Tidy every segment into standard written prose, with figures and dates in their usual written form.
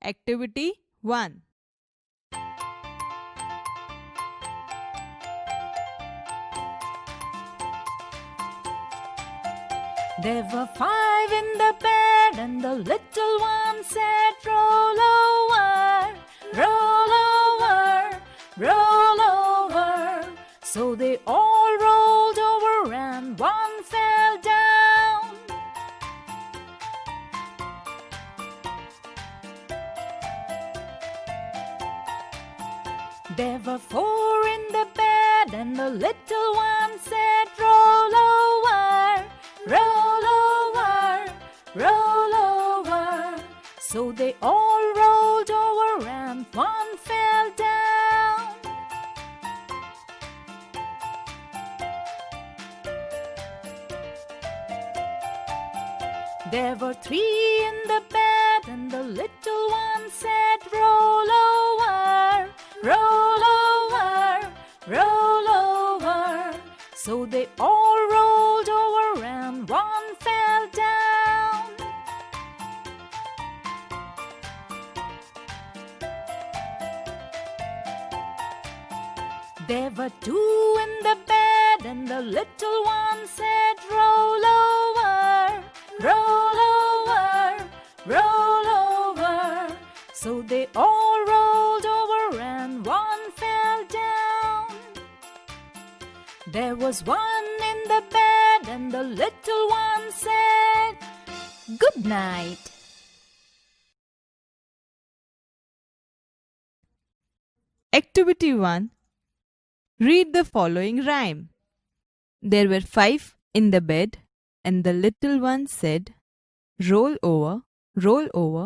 Activity 1. There were 5 in the bed, and the little one said, "Roll over, roll over, roll over." So they all rolled over, and one fell down. There were 4 in the bed, and the little one said, "Roll over, roll over, roll over." So they all rolled over, and one fell down. There were 3 in the bed, and the little one said, "Roll over, roll over, roll over." So they all rolled over, and one fell down. There were 2 in the bed, and the little one said, "Roll over, roll over, roll over." So they all rolled over, and one fell down. There was 1 in the bed, and the little one said, "Good night." Activity 1. Read the following rhyme. There were 5 in the bed, and the little one said, "Roll over, roll over,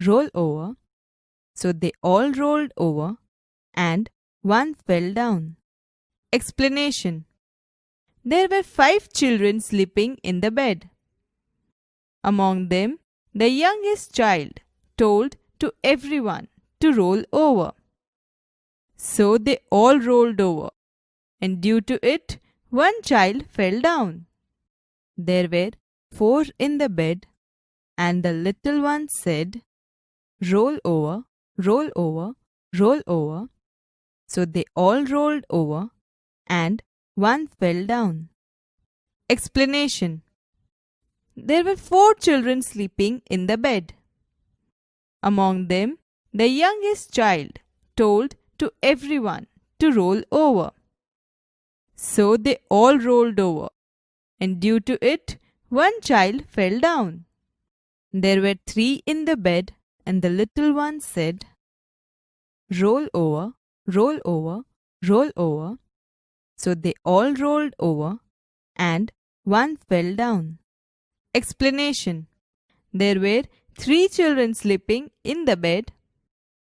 roll over." So they all rolled over, and one fell down. Explanation. There were 5 children sleeping in the bed. Among them, the youngest child told to everyone to roll over. So they all rolled over, and due to it, one child fell down. There were 4 in the bed, and the little one said, "Roll over, roll over, roll over." So they all rolled over, and one fell down. Explanation. There were 4 children sleeping in the bed. Among them, the youngest child told to everyone to roll over. So they all rolled over, and due to it, one child fell down. There were 3 in the bed, and the little one said, "Roll over, roll over, roll over." So they all rolled over, and one fell down. Explanation. There were 3 children sleeping in the bed.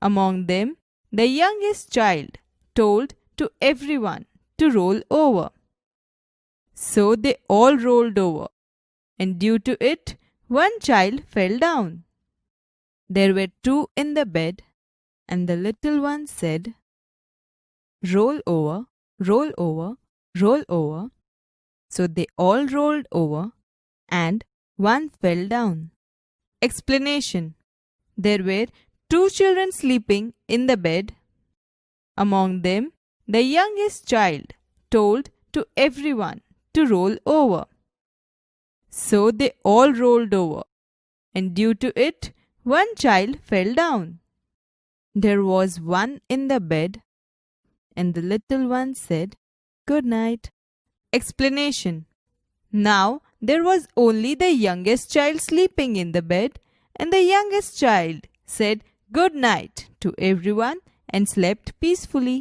Among them, the youngest child told to everyone to roll over. So they all rolled over, and due to it, one child fell down. There were 2 in the bed, and the little one said, "Roll over, roll over, roll over." So they all rolled over, and one fell down. Explanation. There were 2 children sleeping in the bed. Among them, the youngest child told to everyone to roll over. So they all rolled over, and due to it, one child fell down. There was 1 in the bed, and the little one said, "Good night." Explanation. Now there was only the youngest child sleeping in the bed, and the youngest child said good night to everyone and slept peacefully.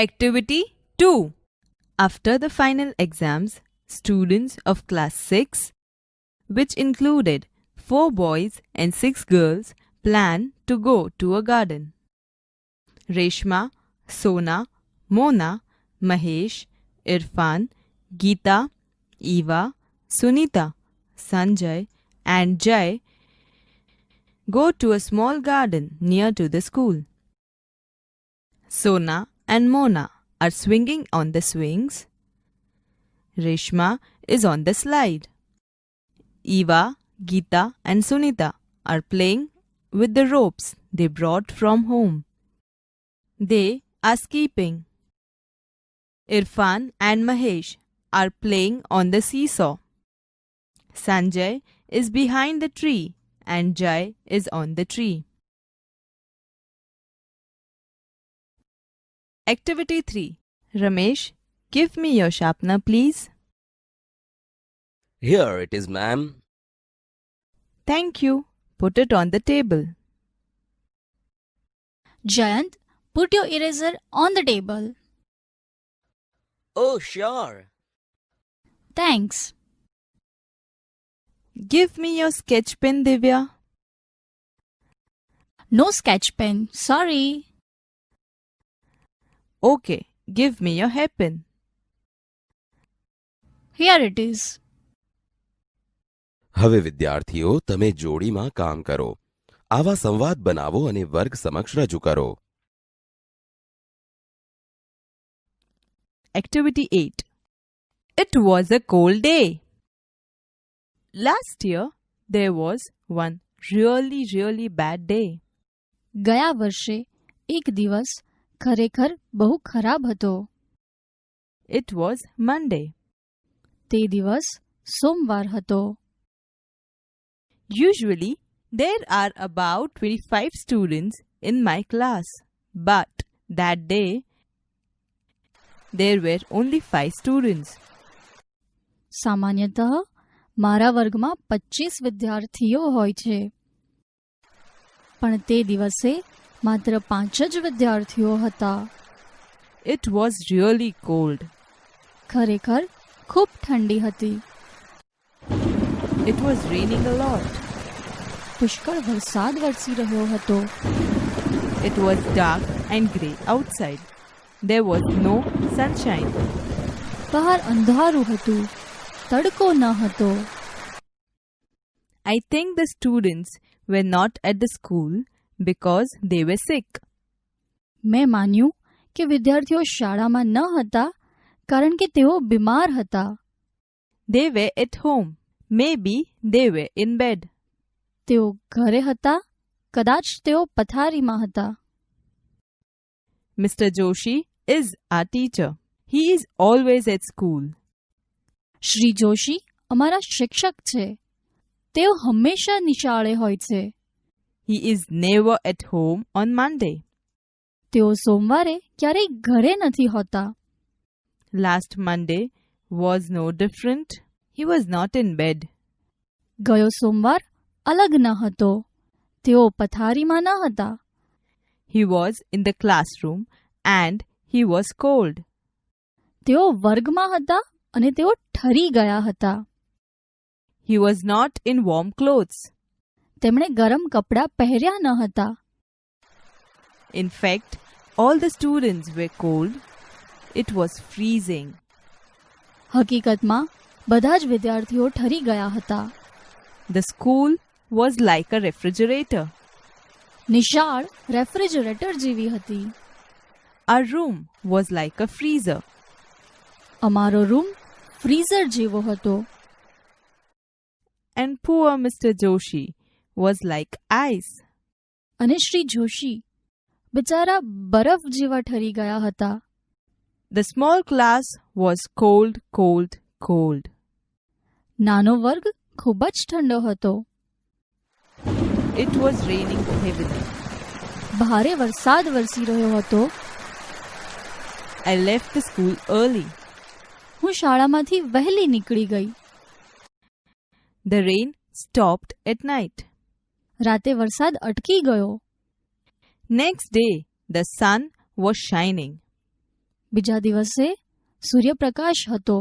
Activity 2. After the final exams, students of class 6, which included 4 boys and 6 girls, planned to go to a garden. Reshma, Sona, Mona, Mahesh, Irfan, Geeta, Eva, Sunita, Sanjay, and Jai go to a small garden near to the school. Sona and Mona are swinging on the swings. Reshma is on the slide. Eva, Geeta, and Sunita are playing with the ropes they brought from home. They are skipping. Irfan and Mahesh are playing on the seesaw. Sanjay is behind the tree and Jai is on the tree. Activity 3. Ramesh, give me your sharpener, please. Here it is, ma'am. Thank you. Put it on the table. Jayant, put your eraser on the table. Oh, sure. Thanks. Give me your sketch pen, Divya. No sketch pen, sorry. Okay, give me your hairpin. Here it is. હવે વિદ્યાર્થીઓ તમે જોડીમાં કામ કરો. આવા સંવાદ બનાવો અને વર્ગ સમક્ષ રજૂ કરો. Activity 8. It was a cold day. Last year, there was one really bad day. ગયા વર્ષે એક દિવસ ખરેખર બહુ ખરાબ હતો. It was Monday. તે દિવસ સોમવાર હતો. Usually, there are about 25 students in my class. But that day, there were only 5 students. સામાન્યતઃ મારા વર્ગમાં 25 વિદ્યાર્થીઓ હોય છે. પણ તે દિવસે માત્ર 5 જ વિદ્યાર્થીઓ હતા. It was really cold. ખરેખર ખૂબ ઠંડી હતી. It was raining a lot. પુષ્કળ વરસાદ વરસી રહ્યો હતો. It was dark and grey outside. There was no sunshine. બહાર અંધારું હતું. તડકો ન હતો. I think the students were not at the school because they were sick. મેં માન્યું કે વિદ્યાર્થીઓ શાળામાં ન હતા કારણ કે તેઓ બીમાર હતા. They were at home. Maybe they were in bed. તેઓ ઘરે હતા. કદાચ તેઓ પથારીમાં હતા. Mr. Joshi is our teacher. He is always at school. Shri Joshi અમારા શિક્ષક છે. તેઓ હંમેશા નિશાળે હોય છે. He is never at home on Monday. તેઓ સોમવારે ક્યારેય ઘરે નથી હોતા. Last Monday was no different. He was not in bed. ગયો સોમવાર અલગ ન હતો. તેઓ પથારીમાં ન હતા. He was in the classroom and he was cold. તેઓ વર્ગમાં હતા અને તેઓ ઠરી ગયા હતા. He was not in warm clothes. તેમણે ગરમ કપડાં પહેર્યા ન હતા. In fact, all the students were cold. It was freezing. હકીકતમાં બધા જ વિદ્યાર્થીઓ ઠરી ગયા હતા. The school was like a refrigerator. નિશાળ રેફ્રિજરેટર જેવી હતી. Our room was like a freezer. અમારો રૂમ ફ્રીઝર જેવો હતો. And poor Mr. Joshi was like ice. અને શ્રી જોશી બિચારા બરફ જેવા ઠરી ગયા હતા. The small class was cold. નાનો વર્ગ ખૂબ જ ઠંડો હતો. It was raining heavily. ભારે વરસાદ વરસી રહ્યો હતો. I left the school early. હું શાળામાંથી વહેલી નીકળી ગઈ. The rain stopped at night. રાતે વરસાદ અટકી ગયો. Next day, the sun was shining. બીજા દિવસે સૂર્યપ્રકાશ હતો.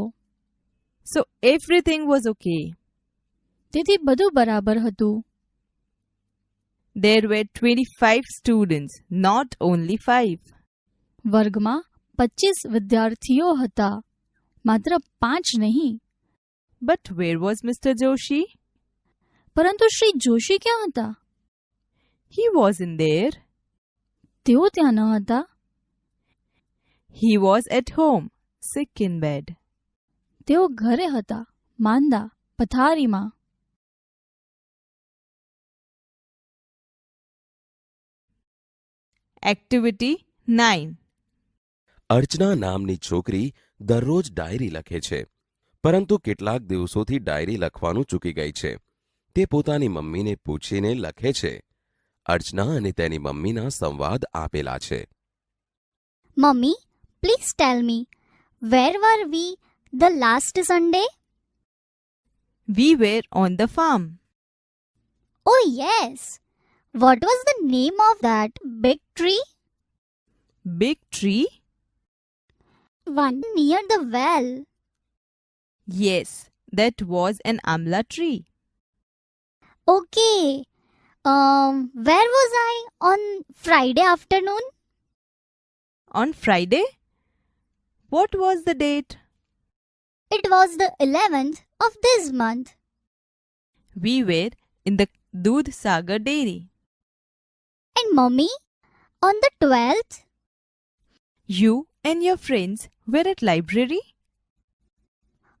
So everything was okay. તેથી બધું બરાબર હતું. There were 25 students, not only 5. વર્ગમાં 25 વિદ્યાર્થીઓ હતા. માત્ર 5 નહીં. But where was Mr. Joshi? પરંતુ શ્રી જોશી ક્યાં હતા? He wasn't there. તેઓ ત્યાં ન હતા. He was at home, sick in bed. તેઓ ઘરે હતા, માંદા પથારીમાં. Activity 9. અર્ચના નામની છોકરી દરરોજ ડાયરી લખે છે, પરંતુ કેટલાક દિવસોથી ડાયરી લખવાનું ચૂકી ગઈ છે. તે પોતાની મમ્મીને પૂછીને લખે છે. અર્ચના અને તેની મમ્મીના સંવાદ આપેલા છે. Mummy, please tell me, where were we the last Sunday? We were on the farm. Oh, yes. What was the name of that big tree? Big tree? One near the well. Yes, that was an amla tree. Okay. Where was I on Friday afternoon? On Friday? What was the date? It was the 11th of this month. We were in the Doodh Sagar dairy. And Mummy, on the 12th? You and your friends were at library?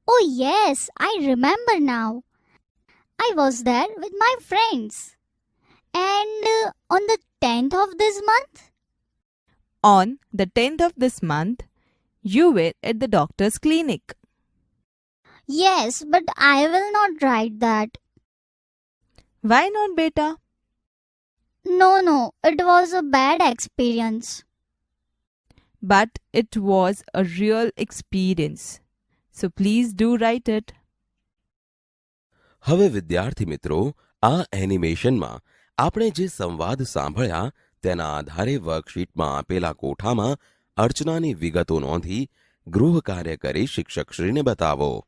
Oh, yes, I remember now. I was there with my friends. And on the 10th of this month? On the 10th of this month, you were at the doctor's clinic. Yes, but I will not write that. Why not, beta? No, it was a bad experience. But it was a real experience. So please do write it. હવે વિદ્યાર્થી મિત્રો, આ એનિમેશનમાં આપણે જે સંવાદ સાંભળ્યા તેના આધારે વર્કશીટમાં આપેલા કોઠામાં અર્ચનાની વિગતો નોંધી ગૃહ કાર્ય કરી શિક્ષકશ્રીને બતાવો.